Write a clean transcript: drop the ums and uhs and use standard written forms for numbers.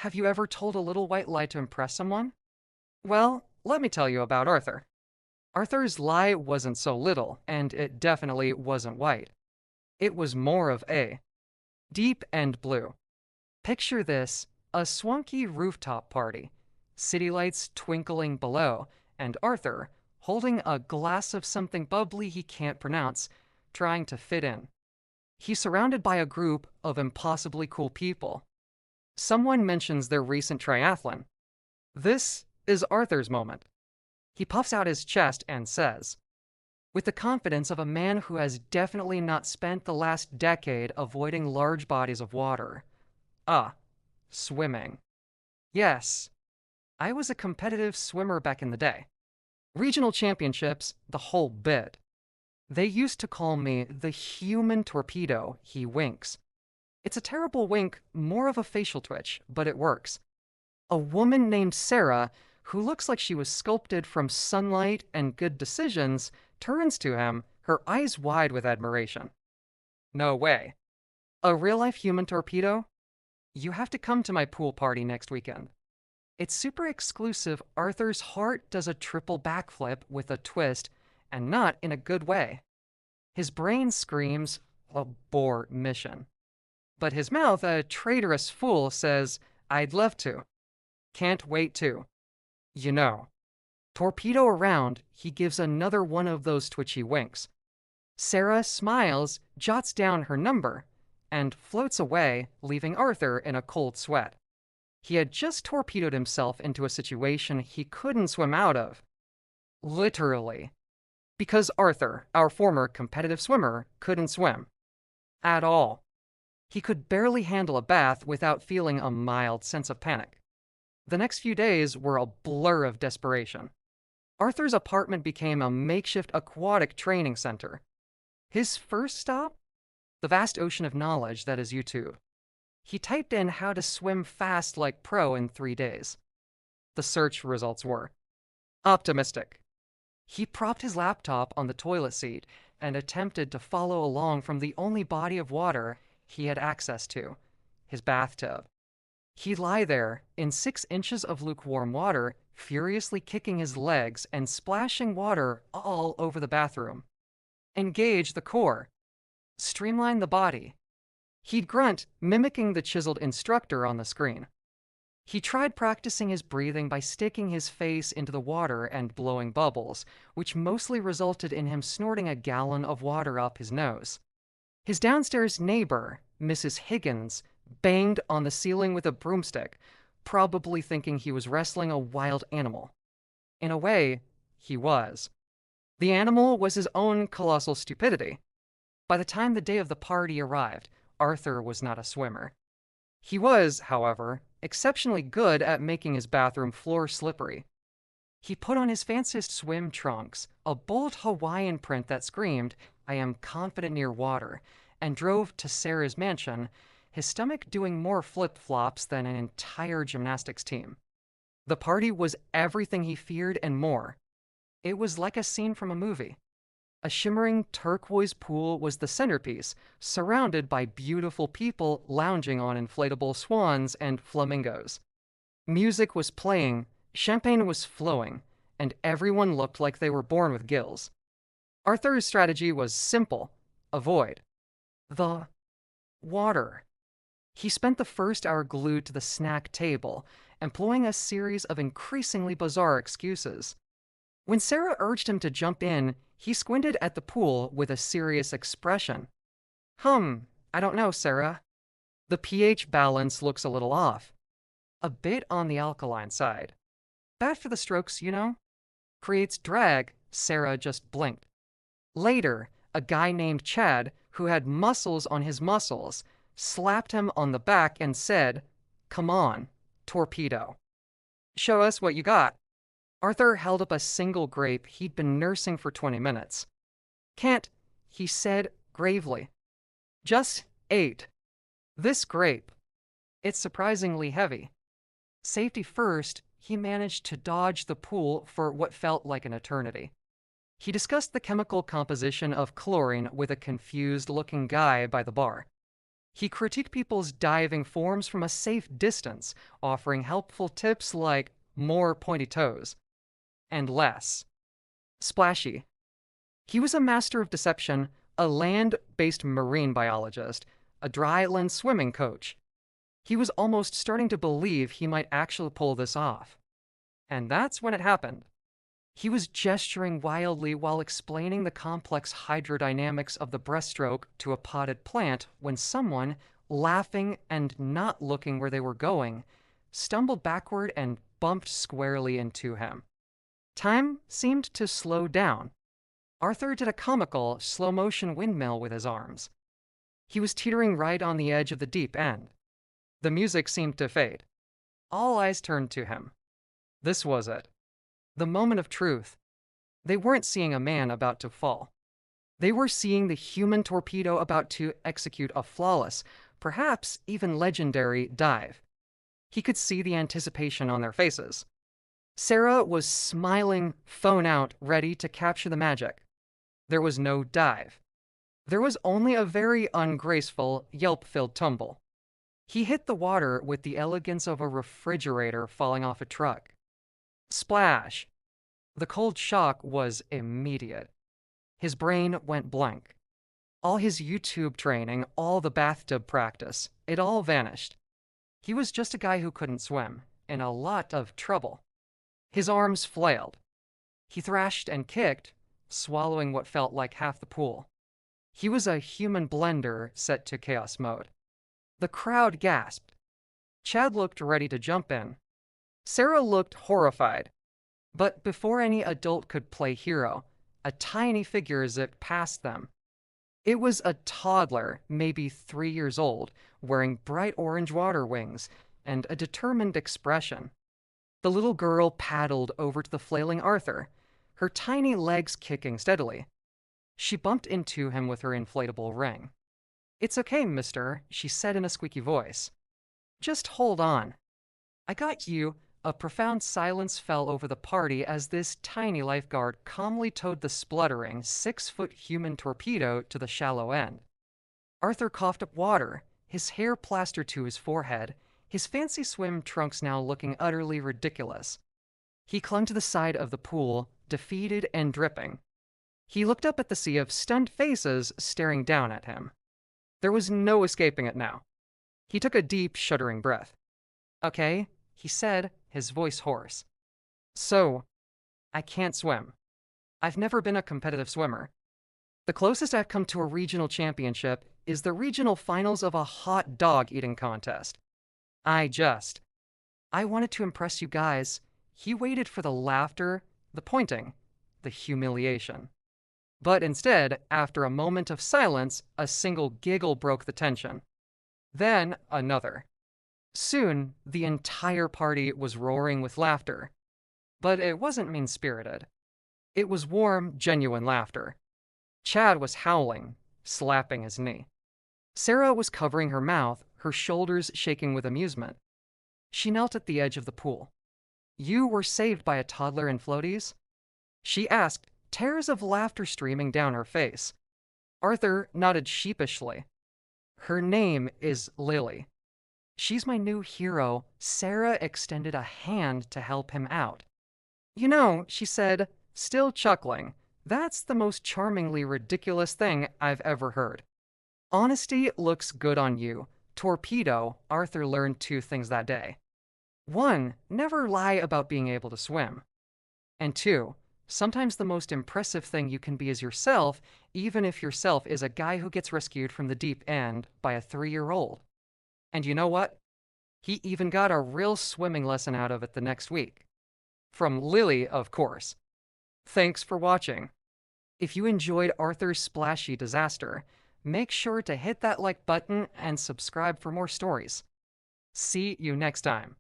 Have you ever told a little white lie to impress someone? Well, let me tell you about Arthur. Arthur's lie wasn't so little, and it definitely wasn't white. It was more of a deep and blue. Picture this: a swanky rooftop party, city lights twinkling below, and Arthur, holding a glass of something bubbly he can't pronounce, trying to fit in. He's surrounded by a group of impossibly cool people. Someone mentions their recent triathlon. This is Arthur's moment. He puffs out his chest and says, with the confidence of a man who has definitely not spent the last decade avoiding large bodies of water, "Ah, swimming. Yes, I was a competitive swimmer back in the day. Regional championships, the whole bit. They used to call me the human torpedo," he winks. It's a terrible wink, more of a facial twitch, but it works. A woman named Sarah, who looks like she was sculpted from sunlight and good decisions, turns to him, her eyes wide with admiration. "No way. A real-life human torpedo? You have to come to my pool party next weekend." It's super exclusive. Arthur's heart does a triple backflip with a twist, and not in a good way. His brain screams, abort mission. But his mouth, a traitorous fool, says, "I'd love to. Can't wait to." You know. Torpedo around, he gives another one of those twitchy winks. Sarah smiles, jots down her number, and floats away, leaving Arthur in a cold sweat. He had just torpedoed himself into a situation he couldn't swim out of. Literally. Because Arthur, our former competitive swimmer, couldn't swim. At all. He could barely handle a bath without feeling a mild sense of panic. The next few days were a blur of desperation. Arthur's apartment became a makeshift aquatic training center. His first stop? The vast ocean of knowledge that is YouTube. He typed in how to swim fast like pro in 3 days. The search results were optimistic. He propped his laptop on the toilet seat and attempted to follow along from the only body of water he had access to, his bathtub. He'd lie there in 6 inches of lukewarm water, furiously kicking his legs and splashing water all over the bathroom. Engage the core. Streamline the body. He'd grunt, mimicking the chiseled instructor on the screen. He tried practicing his breathing by sticking his face into the water and blowing bubbles, which mostly resulted in him snorting a gallon of water up his nose. His downstairs neighbor, Mrs. Higgins, banged on the ceiling with a broomstick, probably thinking he was wrestling a wild animal. In a way, he was. The animal was his own colossal stupidity. By the time the day of the party arrived, Arthur was not a swimmer. He was, however, exceptionally good at making his bathroom floor slippery. He put on his fanciest swim trunks, a bold Hawaiian print that screamed, "I am confident near water," and drove to Sarah's mansion, his stomach doing more flip-flops than an entire gymnastics team. The party was everything he feared and more. It was like a scene from a movie. A shimmering turquoise pool was the centerpiece, surrounded by beautiful people lounging on inflatable swans and flamingos. Music was playing, champagne was flowing, and everyone looked like they were born with gills. Arthur's strategy was simple: avoid the water. He spent the first hour glued to the snack table, employing a series of increasingly bizarre excuses. When Sarah urged him to jump in, he squinted at the pool with a serious expression. I don't know, Sarah. The pH balance looks a little off. A bit on the alkaline side. Bad for the strokes, you know? Creates drag." Sarah just blinked. Later, a guy named Chad, who had muscles on his muscles, slapped him on the back and said, "Come on, torpedo. Show us what you got." Arthur held up a single grape he'd been nursing for 20 minutes. "Can't," he said gravely. "Just ate this grape. It's surprisingly heavy." Safety first, he managed to dodge the pool for what felt like an eternity. He discussed the chemical composition of chlorine with a confused-looking guy by the bar. He critiqued people's diving forms from a safe distance, offering helpful tips like more pointy toes and less splashy. He was a master of deception, a land based marine biologist, a dryland swimming coach. He was almost starting to believe he might actually pull this off. And that's when it happened. He was gesturing wildly while explaining the complex hydrodynamics of the breaststroke to a potted plant when someone, laughing and not looking where they were going, stumbled backward and bumped squarely into him. Time seemed to slow down. Arthur did a comical, slow-motion windmill with his arms. He was teetering right on the edge of the deep end. The music seemed to fade. All eyes turned to him. This was it. The moment of truth. They weren't seeing a man about to fall. They were seeing the human torpedo about to execute a flawless, perhaps even legendary, dive. He could see the anticipation on their faces. Sarah was smiling, phone out, ready to capture the magic. There was no dive. There was only a very ungraceful, yelp-filled tumble. He hit the water with the elegance of a refrigerator falling off a truck. Splash! The cold shock was immediate. His brain went blank. All his YouTube training, all the bathtub practice, it all vanished. He was just a guy who couldn't swim, in a lot of trouble. His arms flailed. He thrashed and kicked, swallowing what felt like half the pool. He was a human blender set to chaos mode. The crowd gasped. Chad looked ready to jump in. Sarah looked horrified. But before any adult could play hero, a tiny figure zipped past them. It was a toddler, maybe 3 years old, wearing bright orange water wings and a determined expression. The little girl paddled over to the flailing Arthur, her tiny legs kicking steadily. She bumped into him with her inflatable ring. "It's okay, mister," she said in a squeaky voice. "Just hold on. I got you." A profound silence fell over the party as this tiny lifeguard calmly towed the spluttering 6-foot human torpedo to the shallow end. Arthur coughed up water, his hair plastered to his forehead, his fancy swim trunks now looking utterly ridiculous. He clung to the side of the pool, defeated and dripping. He looked up at the sea of stunned faces staring down at him. There was no escaping it now. He took a deep, shuddering breath. "Okay," he said, his voice hoarse. "So, I can't swim. I've never been a competitive swimmer. The closest I've come to a regional championship is the regional finals of a hot dog eating contest. I wanted to impress you guys." He waited for the laughter, the pointing, the humiliation. But instead, after a moment of silence, a single giggle broke the tension. Then another. Soon, the entire party was roaring with laughter. But it wasn't mean-spirited. It was warm, genuine laughter. Chad was howling, slapping his knee. Sarah was covering her mouth, her shoulders shaking with amusement. She knelt at the edge of the pool. "You were saved by a toddler in floaties?" she asked, tears of laughter streaming down her face. Arthur nodded sheepishly. "Her name is Lily. She's my new hero." Sarah extended a hand to help him out. "You know," she said, still chuckling, "that's the most charmingly ridiculous thing I've ever heard. Honesty looks good on you. Torpedo." Arthur learned 2 things that day. 1, never lie about being able to swim. And 2, sometimes the most impressive thing you can be is yourself, even if yourself is a guy who gets rescued from the deep end by a 3-year-old. And you know what? He even got a real swimming lesson out of it the next week. From Lily, of course. Thanks for watching. If you enjoyed Arthur's splashy disaster, make sure to hit that like button and subscribe for more stories. See you next time.